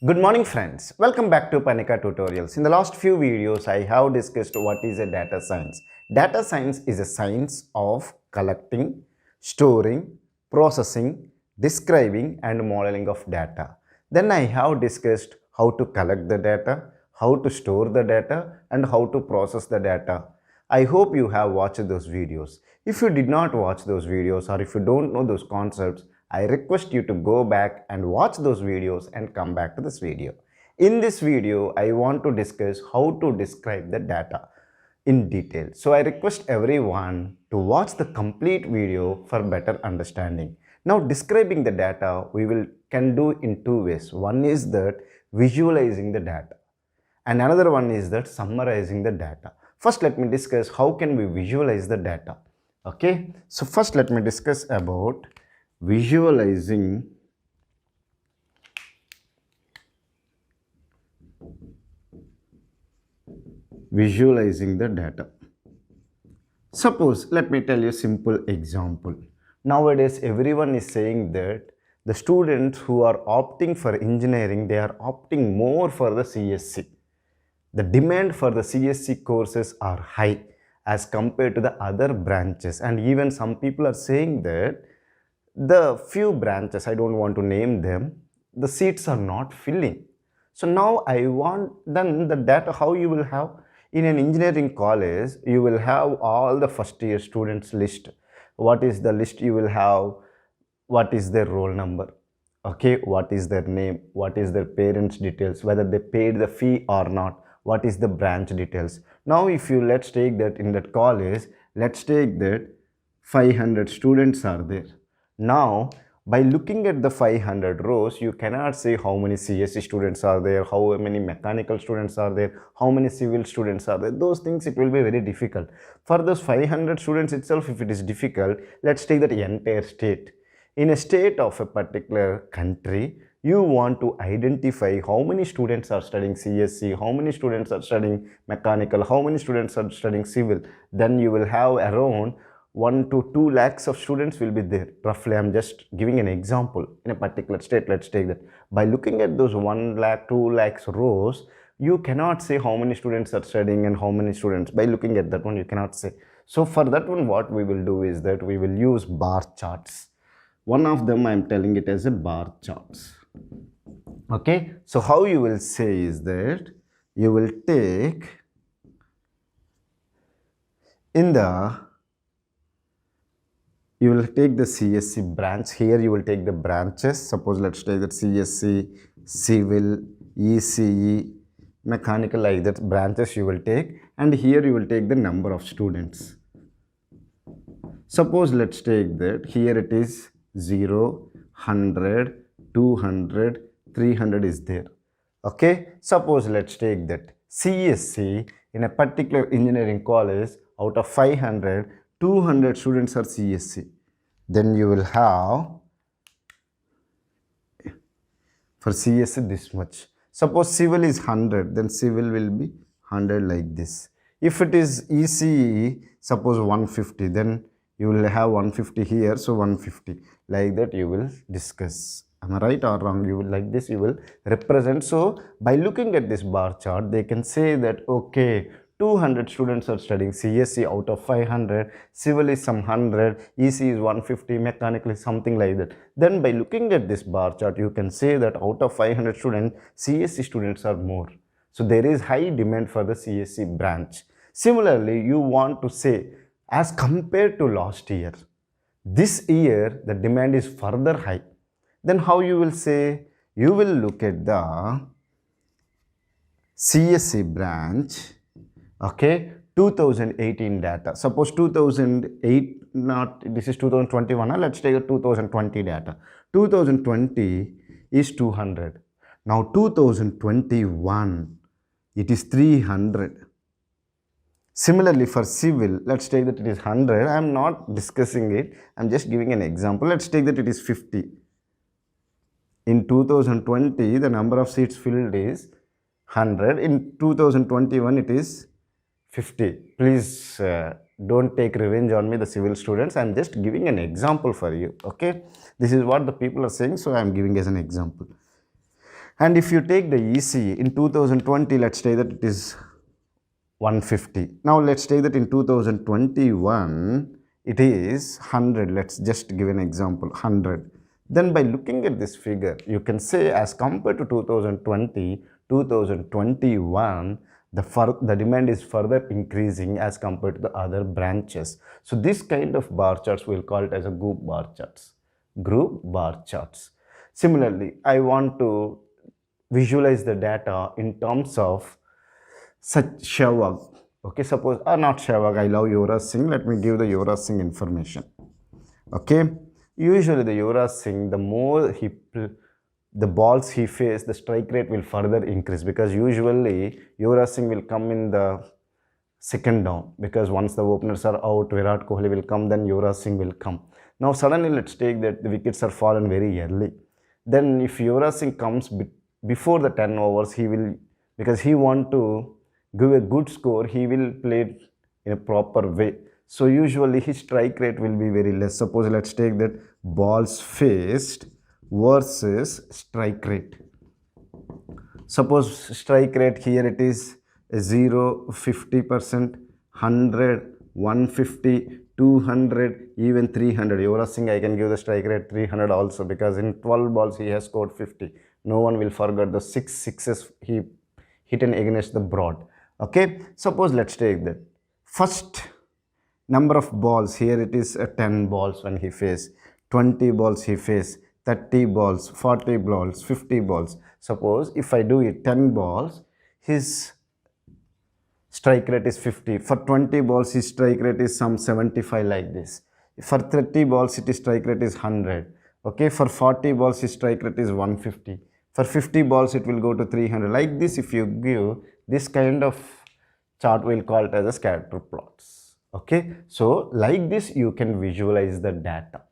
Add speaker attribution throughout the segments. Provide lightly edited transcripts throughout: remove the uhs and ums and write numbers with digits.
Speaker 1: Good morning friends, welcome back to Parnika tutorials. In the last few videos, I have discussed what is a data science. Data science is a science of collecting, storing, processing, describing and modeling of data. Then I have discussed how to collect the data, how to store the data and how to process the data. I hope you have watched those videos. If you did not watch those videos or if you don't know those concepts, I request you to go back and watch those videos and come back to this video. In this video, I want to discuss how to describe the data in detail. So I request everyone to watch the complete video for better understanding. Now describing the data can do in two ways. One is that visualizing the data and another one is that summarizing the data. First let me discuss how can we visualize the data. Okay, so first let me discuss about visualizing the data. Suppose, let me tell you a simple example. Nowadays everyone is saying that the students who are opting for engineering, they are opting more for the CSC. The demand for the CSC courses are high as compared to the other branches, and even some people are saying that the few branches, I don't want to name them, the seats are not filling. So now I want then the data, how you will have in an engineering college, you will have all the first year students list. What is the list you will have? What is their roll number? Okay, what is their name? What is their parents' details? Whether they paid the fee or not? What is the branch details? Now if you let's take that in that college, let's take that 500 students are there. Now, by looking at the 500 rows, you cannot say how many CSE students are there, how many mechanical students are there, how many civil students are there. Those things, it will be very difficult. For those 500 students itself, if it is difficult, let's take that entire state. In a state of a particular country, you want to identify how many students are studying CSE, how many students are studying mechanical, how many students are studying civil. Then you will have around 1 to 2 lakhs of students will be there. Roughly, I'm just giving an example. In a particular state, let's take that. By looking at those 1 lakh, 2 lakhs rows, you cannot say how many students are studying and how many students. By looking at that one, you cannot say. So for that one, what we will do is that we will use bar charts. One of them, I'm telling it as a bar charts. Okay, so how you will say is that you will take the CSC branch. Here you will take the branches. Suppose let's take that CSC, civil, ECE, mechanical, like that branches you will take, and here you will take the number of students. Suppose let's take that here it is 0, 100, 200, 300 is there. Okay, suppose let's take that CSC in a particular engineering college, out of 500, 200 students are CSC. Then you will have for CSC this much. Suppose civil is 100, then civil will be 100 like this. If it is ECE, suppose 150, then you will have 150 here, so 150. Like that you will discuss. Am I right or wrong? You will like this, you will represent. So by looking at this bar chart, they can say that okay, 200 students are studying CSC out of 500, civil is some 100, EC is 150, mechanical is something like that. Then by looking at this bar chart, you can say that out of 500 students, CSC students are more. So there is high demand for the CSC branch. Similarly, you want to say as compared to last year, this year the demand is further high. Then how you will say? You will look at the CSC branch. Okay, 2018 data. Suppose 2008, not this is 2021. Let's take a 2020 data. 2020 is 200. Now 2021, it is 300. Similarly for civil, let's take that it is 100. I am not discussing it. I am just giving an example. Let's take that it is 50. In 2020, the number of seats filled is 100. In 2021, it is 50. Please don't take revenge on me, the civil students. I am just giving an example for you. Okay, this is what the people are saying, so I am giving as an example. And if you take the EC in 2020, let's say that it is 150. Now let's take that in 2021 it is 100. Let's just give an example, 100. Then by looking at this figure, you can say as compared to 2020, 2021, the demand is further increasing as compared to the other branches. So this kind of bar charts we'll call it as a group bar charts. Group bar charts. Similarly, I want to visualize the data in terms of such Sehwag. Okay, suppose, not Sehwag, I love Yuvraj Singh. Let me give the Yuvraj Singh information. Okay, usually the Yuvraj Singh, the more the balls he faces, the strike rate will further increase, because usually Yuvraj Singh will come in the second down, because once the openers are out, Virat Kohli will come, then Yuvraj Singh will come. Now suddenly let's take that the wickets are fallen very early. Then if Yuvraj Singh comes before the 10 overs, he will, because he want to give a good score, he will play it in a proper way. So usually his strike rate will be very less. Suppose let's take that balls faced versus strike rate. Suppose strike rate here it is 0, 50%, 100, 150, 200, even 300. Yuvraj Singh, I can give the strike rate 300 also, because in 12 balls he has scored 50. No one will forget the 6 sixes he hit against the broad. Okay, suppose let's take that first number of balls here, it is 10 balls when he faced, 20 balls he faced, 30 balls, 40 balls, 50 balls. Suppose if I do it 10 balls, his strike rate is 50. For 20 balls his strike rate is some 75, like this. For 30 balls his strike rate is 100. Okay, for 40 balls his strike rate is 150. For 50 balls it will go to 300. Like this, if you give this kind of chart, we'll call it as a scatter plots. Okay, so like this you can visualize the data.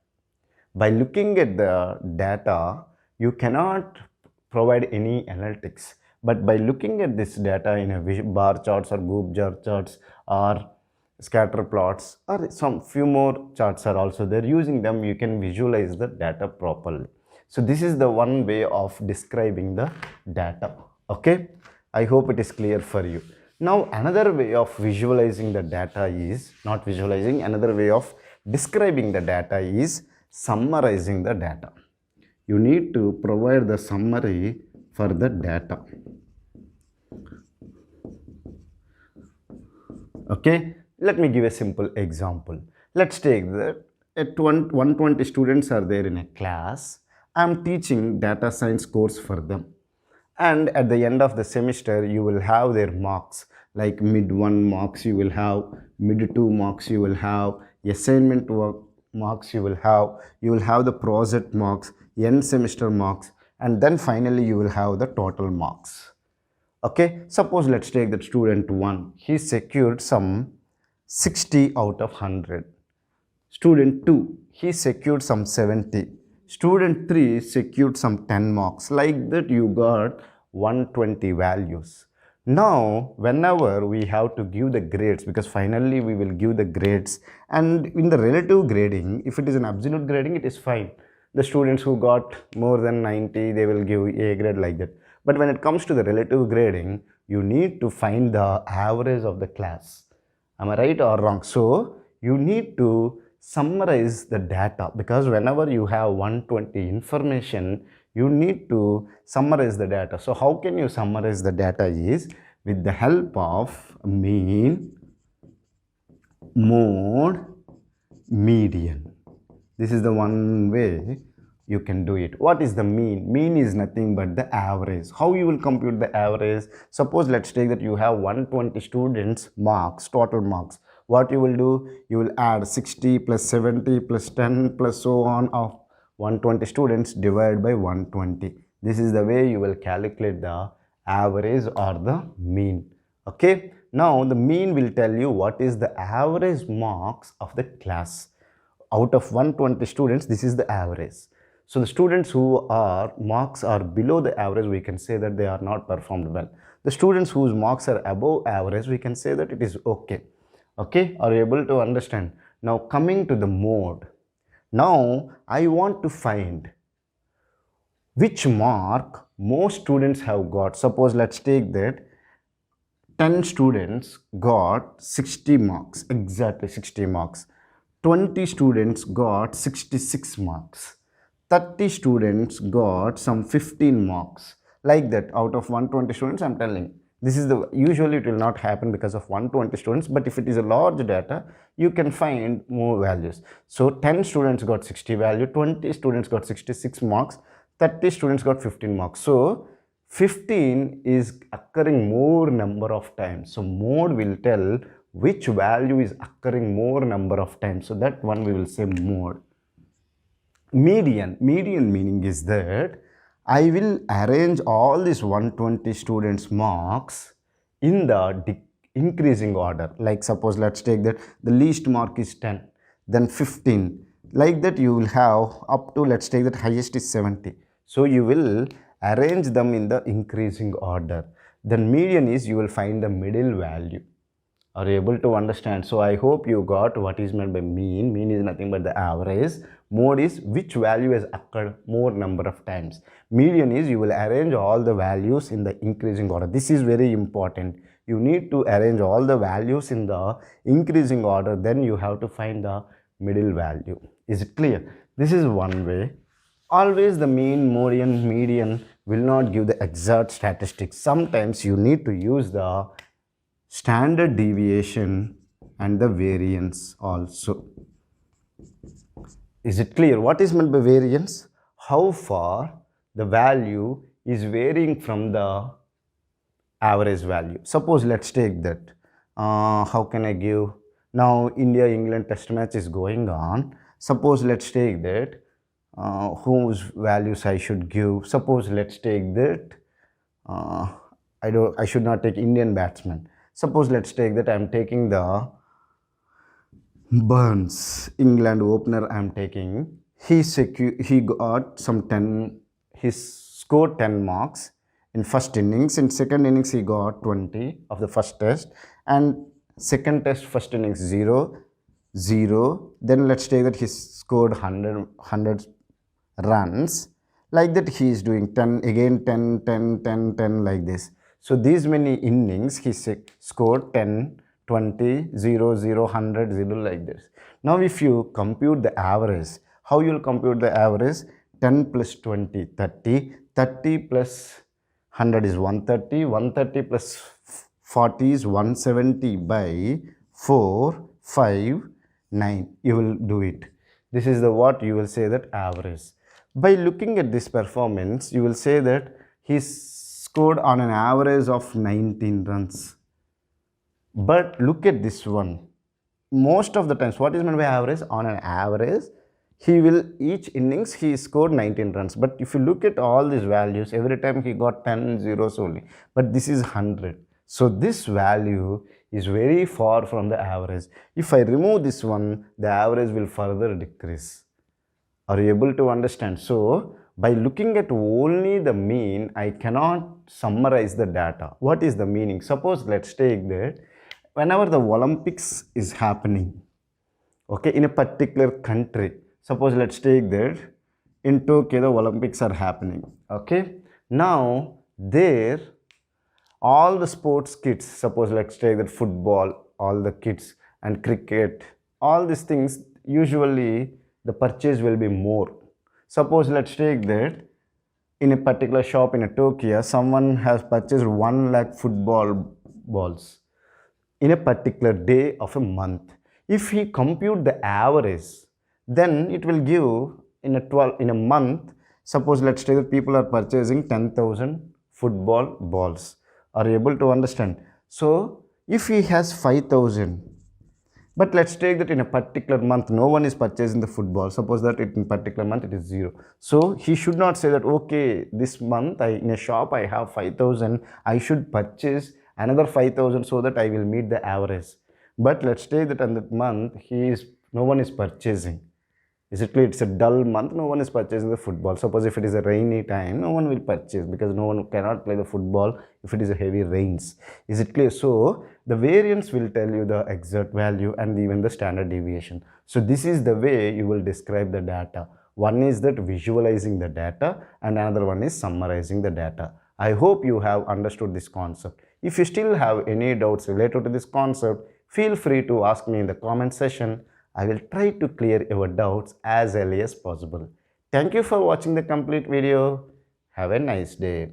Speaker 1: By looking at the data, you cannot provide any analytics, but by looking at this data in a bar charts or group bar charts or scatter plots, or some few more charts are also there, using them you can visualize the data properly. So this is the one way of describing the data. Okay, I hope it is clear for you. Now another way of visualizing the data is, not visualizing, another way of describing the data is summarizing the data. You need to provide the summary for the data. Okay, let me give a simple example. Let's take that 120 students are there in a class. I am teaching data science course for them, and at the end of the semester you will have their marks, like mid 1 marks you will have, mid 2 marks you will have, assignment work marks you will have the project marks, end semester marks, and then finally you will have the total marks. Okay, suppose let's take that student 1, he secured some 60 out of 100. Student 2, he secured some 70. Student 3 secured some 10 marks. Like that you got 120 values. Now whenever we have to give the grades, because finally we will give the grades, and in the relative grading, if it is an absolute grading, it is fine. The students who got more than 90, they will give A grade, like that. But when it comes to the relative grading, you need to find the average of the class. Am I right or wrong? So you need to summarize the data, because whenever you have 120 information, you need to summarize the data. So how can you summarize the data is with the help of mean, mode, median. This is the one way you can do it. What is the mean? Mean is nothing but the average. How you will compute the average? Suppose let's take that you have 120 students marks, total marks. What you will do? You will add 60 plus 70 plus 10 plus so on of 120 students divided by 120. This is the way you will calculate the average or the mean. Okay. Now the mean will tell you what is the average marks of the class. Out of 120 students, this is the average. So the students who are marks are below the average, we can say that they are not performed well. The students whose marks are above average, we can say that it is okay. Okay, are you able to understand? Now coming to the mode. Now I want to find which mark most students have got. Suppose let's take that 10 students got 60 marks, exactly 60 marks. 20 students got 66 marks. 30 students got some 15 marks. Like that, out of 120 students, I'm telling. This is the, usually it will not happen because of 120 students, but if it is a large data, you can find more values. So 10 students got 60 value, 20 students got 66 marks, 30 students got 15 marks. So 15 is occurring more number of times. So mode will tell which value is occurring more number of times. So that one we will say mode. Median meaning is that I will arrange all these 120 students marks in the increasing order. Like suppose let's take that the least mark is 10, then 15. Like that you will have up to, let's take that highest is 70. So you will arrange them in the increasing order. Then median is you will find the middle value. Are you able to understand? So I hope you got what is meant by mean. Mean is nothing but the average. Mode is which value has occurred more number of times. Median is you will arrange all the values in the increasing order. This is very important. You need to arrange all the values in the increasing order. Then you have to find the middle value. Is it clear? This is one way. Always the mean, mode, median will not give the exact statistics. Sometimes you need to use the standard deviation and the variance also. Is it clear? What is meant by variance? How far the value is varying from the average value. Suppose let's take that. How can I give? Now India-England test match is going on. Suppose let's take that. Whose values I should give? Suppose let's take that. I should not take Indian batsman. Suppose let's take that I'm taking the Burns, England opener I'm taking. He got some 10, he scored 10 marks in first innings. In second innings he got 20 of the first test, and second test first innings 0, 0. Then let's take that he scored 100 runs. Like that he is doing 10, again 10, 10, 10, 10 like this. So these many innings he scored 10, 20, 0, 0, 100, 0 like this. Now if you compute the average, how you will compute the average? 10 plus 20, 30, 30 plus 100 is 130, 130 plus 40 is 170 by 4, 5, 9. You will do it. This is the what you will say that average. By looking at this performance, you will say that he scored on an average of 19 runs. But look at this one. Most of the times, what is meant by average? On an average, he will, each innings, he scored 19 runs. But if you look at all these values, every time he got 10 zeros only. But this is 100. So this value is very far from the average. If I remove this one, the average will further decrease. Are you able to understand? So by looking at only the mean, I cannot summarize the data. What is the meaning? Suppose let's take that whenever the Olympics is happening, okay, in a particular country, suppose let's take that in Tokyo the Olympics are happening, okay. Now there all the sports kits, suppose let's take that football, all the kits and cricket, all these things, usually the purchase will be more. Suppose let's take that in a particular shop in a Tokyo, someone has purchased 1 lakh football balls in a particular day of a month. If he compute the average, then it will give in a month, suppose let's take that people are purchasing 10,000 football balls. Are you able to understand? So if he has 5,000, but let's take that in a particular month, no one is purchasing the football. Suppose that in particular month it is 0. So he should not say that, okay, this month in a shop I have 5,000, I should purchase another 5,000 so that I will meet the average. But let's take that in that month, no one is purchasing. Is it clear? It's a dull month, no one is purchasing the football. Suppose if it is a rainy time, no one will purchase because no one cannot play the football if it is a heavy rains. Is it clear? So the variance will tell you the exact value and even the standard deviation. So this is the way you will describe the data. One is that visualizing the data and another one is summarizing the data. I hope you have understood this concept. If you still have any doubts related to this concept, feel free to ask me in the comment section. I will try to clear your doubts as early as possible. Thank you for watching the complete video. Have a nice day.